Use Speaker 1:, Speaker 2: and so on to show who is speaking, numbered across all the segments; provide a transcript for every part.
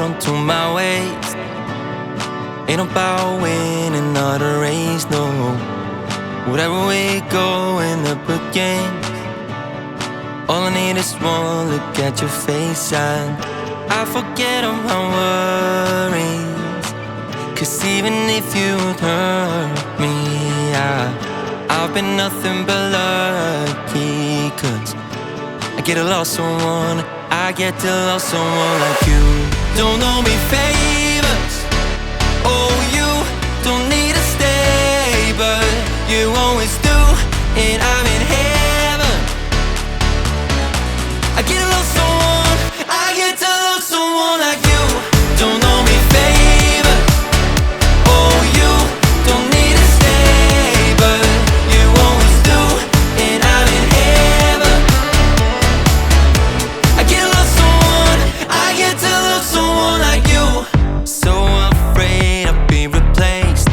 Speaker 1: onto my waist. Ain't about winning or the race, no. Whatever we go in the beginning, all I need is one look at your face and I forget all my worries. Cause even if you hurt me, I've been nothing but lucky. Cause I get to love someone, I get to love someone like you. Don't owe me favors, oh you don't need to stay, but you always do, and I'm in heaven. I get to love someone, I get to love someone like you. Don't owe me favors, oh you don't need to stay, but you always do, and I'm in heaven. I get to love someone, I get to love someone like you. So afraid I'll be replaced.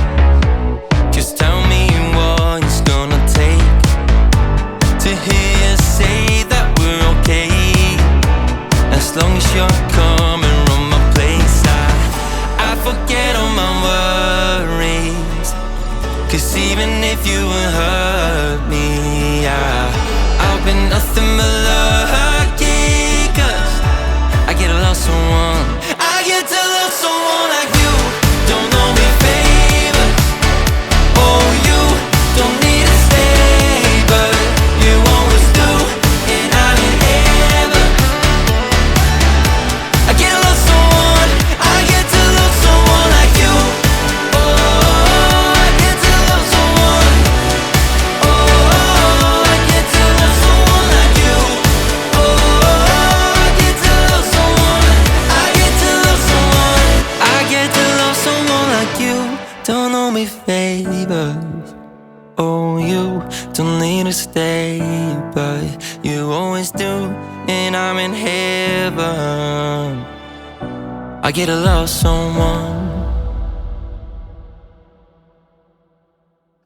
Speaker 1: Just tell me what it's gonna take to hear you say that we're okay. As long as you're coming from my place, I forget all my worries. Cause even if you would hurt me, I've been nothing but lucky. Cause I get to love someone, I get to love someone like you. Don't owe me favors, oh you don't need to stay, but you always do, and I'm in heaven. I get to love someone, I get to love someone like you. Oh, I get to love someone. Oh, I get to love someone like you. Oh, I get to love someone, I get to love someone, I get to love someone like you. Don't owe me favors, oh you don't need to stay, but you always do, and I'm in heaven. I get to love someone,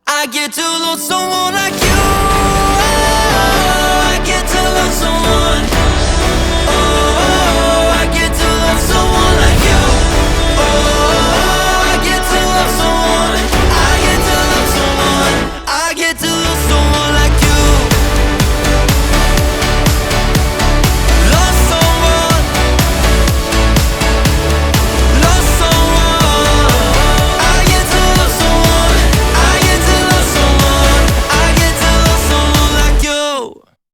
Speaker 1: I get to love someone like you.